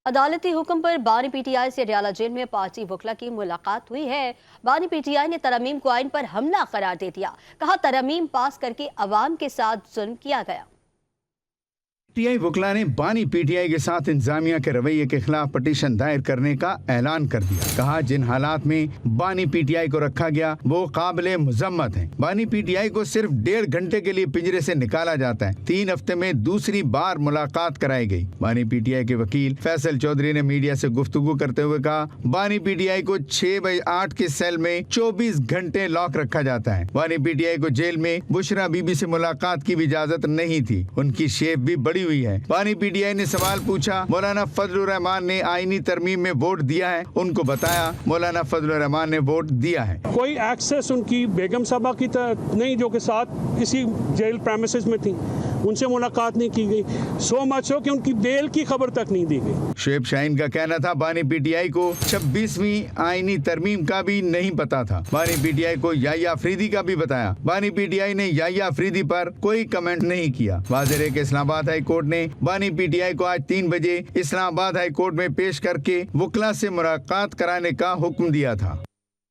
अदालती हुक्म पर बानी पीटीआई से अडयाला जेल में पार्टी वकला की मुलाकात हुई है। बानी पीटीआई ने तरमीम को आइन पर हमला करार दे दिया। कहा तरमीम पास करके अवाम के साथ जुल्म किया गया। पीटीआई वकला ने बानी पीटीआई के साथ इंतजामिया के रवैये के खिलाफ पटिशन दायर करने का ऐलान कर दिया। कहा जिन हालात में बानी पीटीआई को रखा गया वो काबिले मुजम्मत है। बानी पीटीआई को सिर्फ 1.5 घंटे के लिए पिंजरे से निकाला जाता है। 3 हफ्ते में दूसरी बार मुलाकात कराई गई। बानी पीटीआई के वकील फैसल चौधरी ने मीडिया से गुफ्तगू करते हुए कहा बानी पीटीआई को 6/8 के सेल में 24 घंटे लॉक रखा जाता है। बानी पीटीआई को जेल में बुशरा बीबी से मुलाकात की भी इजाजत नहीं थी। उनकी शेप भी बड़ी हुई है। बानी पीटीआई ने सवाल पूछा मौलाना फजलुर रहमान ने आईनी तरमीम में वोट दिया है। उनको बताया मौलाना फजलुर रहमान ने वोट दिया है। कोई एक्सेस उनकी बेगम साहबा की नहीं जो के साथ इसी जेल प्रेमिसेस में थी, उनसे मुलाकात नहीं की गई। सो मच हो कि उनकी बेल की खबर तक नहीं दी गई। शुएब शाहीन का कहना था बानी पीटीआई को 26वीं आईनी तरमीम का भी नहीं पता था। बानी पीटीआई को याह्या अफरीदी का भी बताया। बानी पीटीआई ने याह्या अफरीदी पर कोई कमेंट नहीं किया। वाज़ेह रहे कि इस्लामाबाद हाई कोर्ट ने बानी पीटीआई को आज 3 बजे इस्लामाबाद हाई कोर्ट में पेश करके वकला से मुलाकात कराने का हुक्म दिया था।